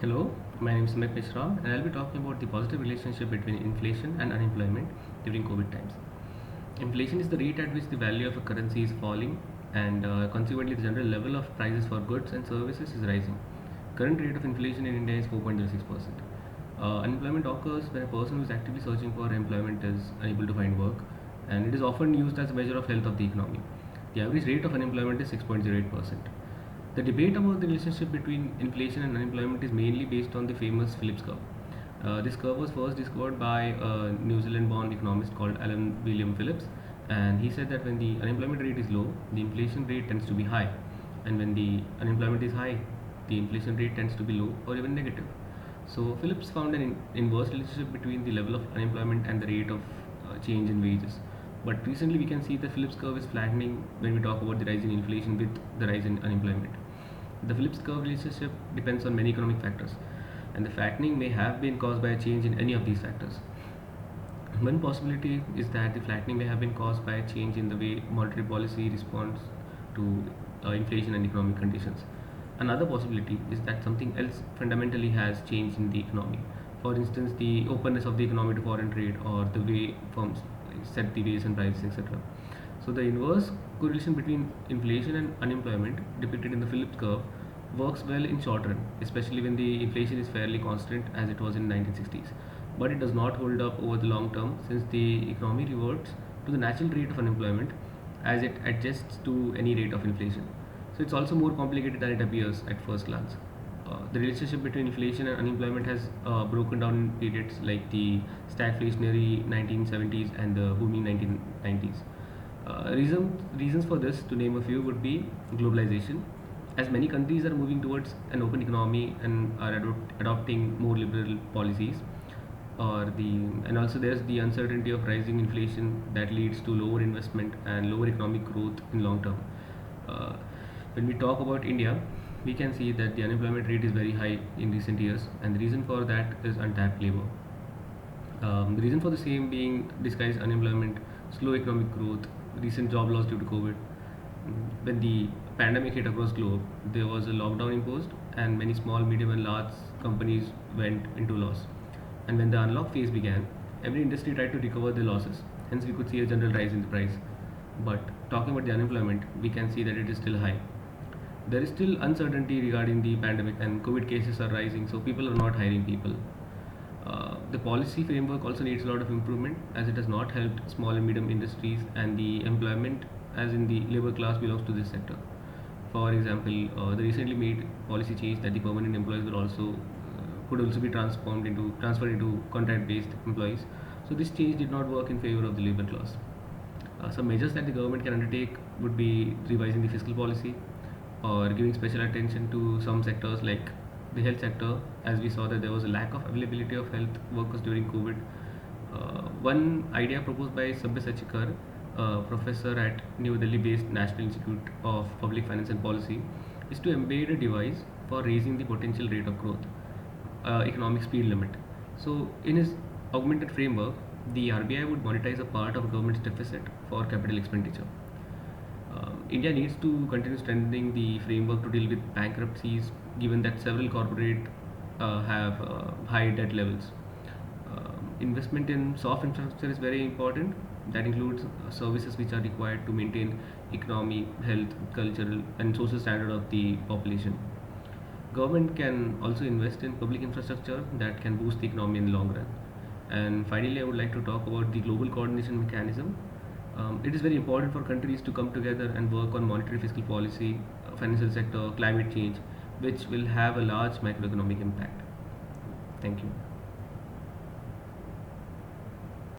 Hello, my name is Sumit Mishra and I'll be talking about the positive relationship between inflation and unemployment during COVID times. Inflation is the rate at which the value of a currency is falling and consequently the general level of prices for goods and services is rising. Current rate of inflation in India is 4.06%. Unemployment occurs when a person who is actively searching for employment is unable to find work, and it is often used as a measure of health of the economy. The average rate of unemployment is 6.08%. The debate about the relationship between inflation and unemployment is mainly based on the famous Phillips curve. This curve was first discovered by a New Zealand born economist called Alan William Phillips, and he said that when the unemployment rate is low, the inflation rate tends to be high, and when the unemployment is high, the inflation rate tends to be low or even negative. So, Phillips found an inverse relationship between the level of unemployment and the rate of change in wages. But recently, we can see the Phillips curve is flattening when we talk about the rise in inflation with the rise in unemployment. The Phillips curve relationship depends on many economic factors, and the flattening may have been caused by a change in any of these factors. One possibility is that the flattening may have been caused by a change in the way monetary policy responds to inflation and economic conditions. Another possibility is that something else fundamentally has changed in the economy. For instance, the openness of the economy to foreign trade or the way firms set the wages and prices, etc. So the inverse correlation between inflation and unemployment depicted in the Phillips curve works well in short run, especially when the inflation is fairly constant as it was in 1960s. But it does not hold up over the long term since the economy reverts to the natural rate of unemployment as it adjusts to any rate of inflation. So it's also more complicated than it appears at first glance. The relationship between inflation and unemployment has broken down in periods like the stagflationary 1970s and the booming 1990s. Reasons for this, to name a few, would be globalization, as many countries are moving towards an open economy and are adopting more liberal policies, and also there's the uncertainty of rising inflation that leads to lower investment and lower economic growth in long term. Uh, when we talk about India, we can see that the unemployment rate is very high in recent years, and the reason for that is untapped labor. The reason for the same being disguised unemployment, slow economic growth, recent job loss due to COVID. When the pandemic hit across globe, there was a lockdown imposed, and many small, medium, and large companies went into loss. And when the unlock phase began, every industry tried to recover the losses. Hence, we could see a general rise in the price. But talking about the unemployment, we can see that it is still high. There is still uncertainty regarding the pandemic, and COVID cases are rising, so people are not hiring people. The policy framework also needs a lot of improvement as it has not helped small and medium industries and the employment as in the labor class belongs to this sector. For example, the recently made policy change that the permanent employees will also could also be transferred into contract-based employees. So this change did not work in favor of the labor class. Some measures that the government can undertake would be revising the fiscal policy or giving special attention to some sectors like the health sector, as we saw that there was a lack of availability of health workers during COVID. One idea proposed by Sabya Sachikar, professor at New Delhi-based National Institute of Public Finance and Policy, is to embed a device for raising the potential rate of growth, economic speed limit. So, in his augmented framework, the RBI would monetize a part of government's deficit for capital expenditure. India needs to continue strengthening the framework to deal with bankruptcies, given that several corporate have high debt levels. Investment in soft infrastructure is very important. That includes services which are required to maintain economy, health, cultural, and social standard of the population. Government can also invest in public infrastructure that can boost the economy in the long run. And finally, I would like to talk about the global coordination mechanism. It is very important for countries to come together and work on monetary fiscal policy, financial sector, climate change, which will have a large macroeconomic impact. Thank you.